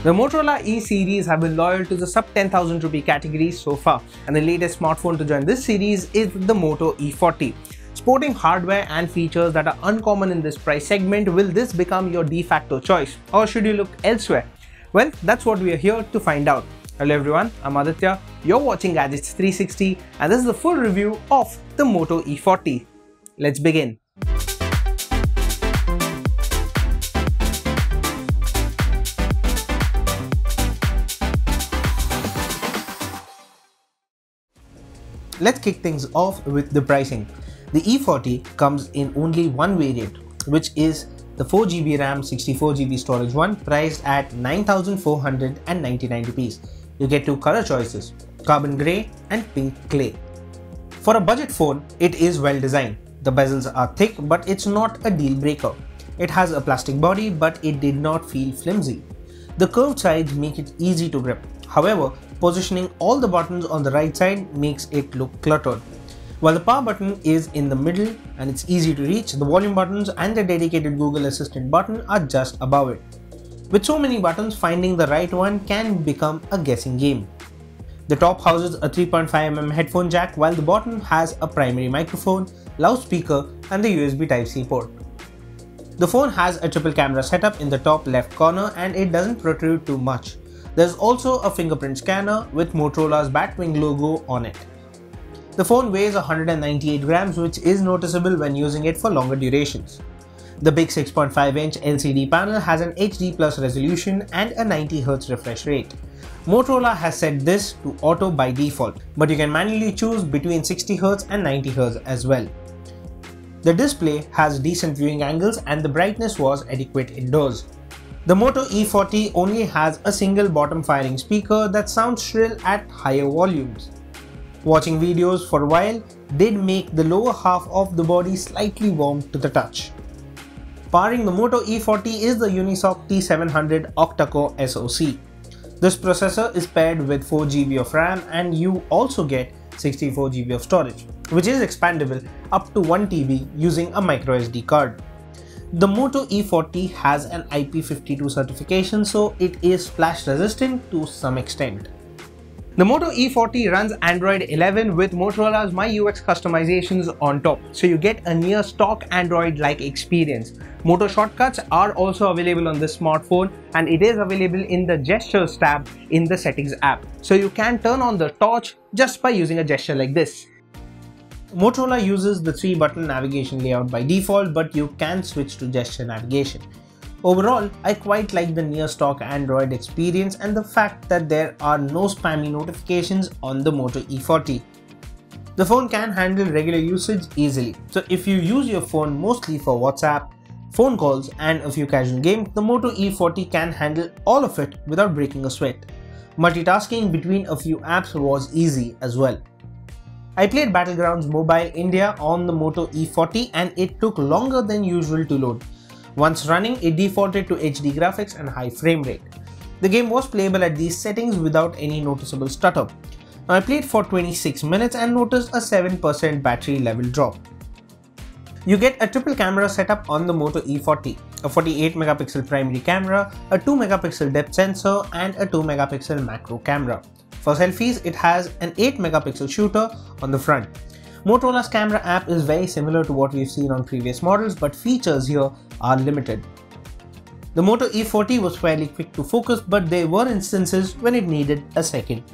The Motorola E series have been loyal to the sub 10,000 rupee category so far, and the latest smartphone to join this series is the Moto E40. Sporting hardware and features that are uncommon in this price segment, will this become your de facto choice, or should you look elsewhere? Well, that's what we are here to find out. Hello everyone, I'm Aditya, you're watching Gadgets 360, and this is the full review of the Moto E40. Let's begin. Let's kick things off with the pricing. The E40 comes in only one variant, which is the 4GB RAM 64GB storage one, priced at 9,499 rupees. You get two color choices, carbon grey and pink clay. For a budget phone, it is well designed. The bezels are thick, but it's not a deal breaker. It has a plastic body, but it did not feel flimsy. The curved sides make it easy to grip. However, positioning all the buttons on the right side makes it look cluttered. While the power button is in the middle and it's easy to reach, the volume buttons and the dedicated Google Assistant button are just above it. With so many buttons, finding the right one can become a guessing game. The top houses a 3.5mm headphone jack, while the bottom has a primary microphone, loudspeaker and the USB Type-C port. The phone has a triple camera setup in the top left corner and it doesn't protrude too much. There's also a fingerprint scanner with Motorola's Batwing logo on it. The phone weighs 198 grams, which is noticeable when using it for longer durations. The big 6.5-inch LCD panel has an HD+ resolution and a 90Hz refresh rate. Motorola has set this to auto by default, but you can manually choose between 60Hz and 90Hz as well. The display has decent viewing angles and the brightness was adequate indoors. The Moto E40 only has a single bottom firing speaker that sounds shrill at higher volumes. Watching videos for a while did make the lower half of the body slightly warm to the touch. Powering the Moto E40 is the Unisoc T700 octa-core SoC. This processor is paired with 4GB of RAM and you also get 64GB of storage, which is expandable up to 1TB using a microSD card. The Moto E40 has an IP52 certification, so it is splash resistant to some extent. The Moto E40 runs Android 11 with Motorola's MyUX customizations on top, so you get a near stock Android-like experience. Moto shortcuts are also available on this smartphone and it is available in the Gestures tab in the Settings app, so you can turn on the torch just by using a gesture like this. Motorola uses the 3-button navigation layout by default, but you can switch to gesture navigation. Overall, I quite like the near stock Android experience and the fact that there are no spammy notifications on the Moto E40. The phone can handle regular usage easily, so if you use your phone mostly for WhatsApp, phone calls and a few casual games, the Moto E40 can handle all of it without breaking a sweat. Multitasking between a few apps was easy as well. I played Battlegrounds Mobile India on the Moto E40 and it took longer than usual to load. Once running, it defaulted to HD graphics and high frame rate. The game was playable at these settings without any noticeable stutter. Now, I played for 26 minutes and noticed a 7% battery level drop. You get a triple camera setup on the Moto E40, a 48MP primary camera, a 2MP depth sensor and a 2MP macro camera. For selfies, it has an 8MP shooter on the front. Motorola's camera app is very similar to what we've seen on previous models, but features here are limited. The Moto E40 was fairly quick to focus, but there were instances when it needed a second.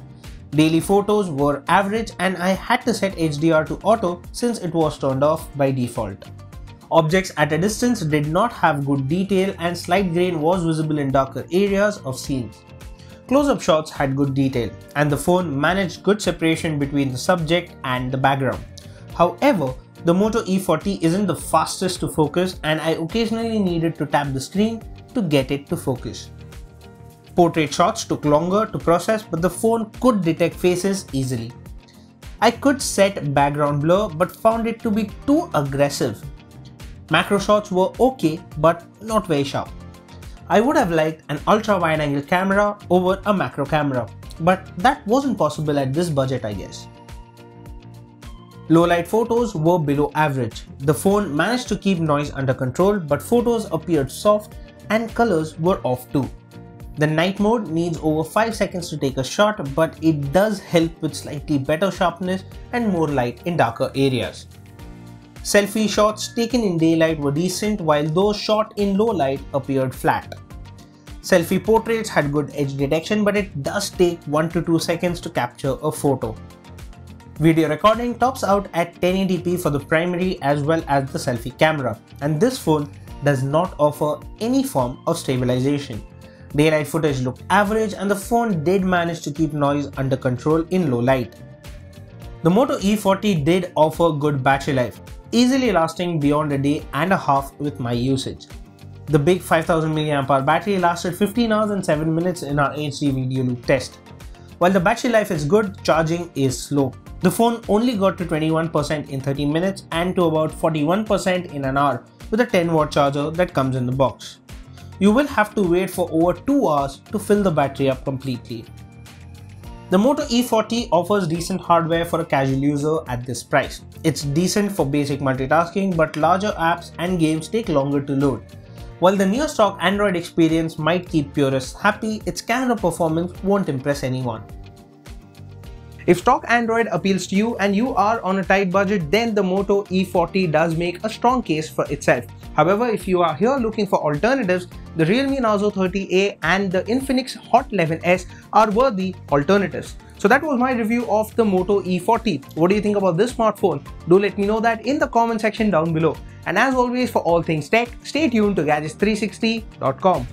Daily photos were average and I had to set HDR to auto since it was turned off by default. Objects at a distance did not have good detail and slight grain was visible in darker areas of scenes. Close-up shots had good detail and the phone managed good separation between the subject and the background. However, the Moto E40 isn't the fastest to focus and I occasionally needed to tap the screen to get it to focus. Portrait shots took longer to process, but the phone could detect faces easily. I could set background blur but found it to be too aggressive. Macro shots were okay but not very sharp. I would have liked an ultra wide angle camera over a macro camera, but that wasn't possible at this budget, I guess. Low light photos were below average. The phone managed to keep noise under control, but photos appeared soft and colors were off too. The night mode needs over 5 seconds to take a shot, but it does help with slightly better sharpness and more light in darker areas. Selfie shots taken in daylight were decent, while those shot in low light appeared flat. Selfie portraits had good edge detection, but it does take 1 to 2 seconds to capture a photo. Video recording tops out at 1080p for the primary as well as the selfie camera, and this phone does not offer any form of stabilization. Daylight footage looked average, and the phone did manage to keep noise under control in low light. The Moto E40 did offer good battery life, easily lasting beyond a day and a half with my usage. The big 5000 mAh battery lasted 15 hours and 7 minutes in our HD video loop test. While the battery life is good, charging is slow. The phone only got to 21% in 30 minutes and to about 41% in an hour with a 10-watt charger that comes in the box. You will have to wait for over 2 hours to fill the battery up completely. The Moto E40 offers decent hardware for a casual user at this price. It's decent for basic multitasking, but larger apps and games take longer to load. While the near stock Android experience might keep purists happy, its camera performance won't impress anyone. If stock Android appeals to you and you are on a tight budget, then the Moto E40 does make a strong case for itself. However, if you are here looking for alternatives, the Realme Narzo 30A and the Infinix Hot 11S are worthy alternatives. So that was my review of the Moto E40. What do you think about this smartphone? Do let me know that in the comment section down below. And as always, for all things tech, stay tuned to gadgets360.com.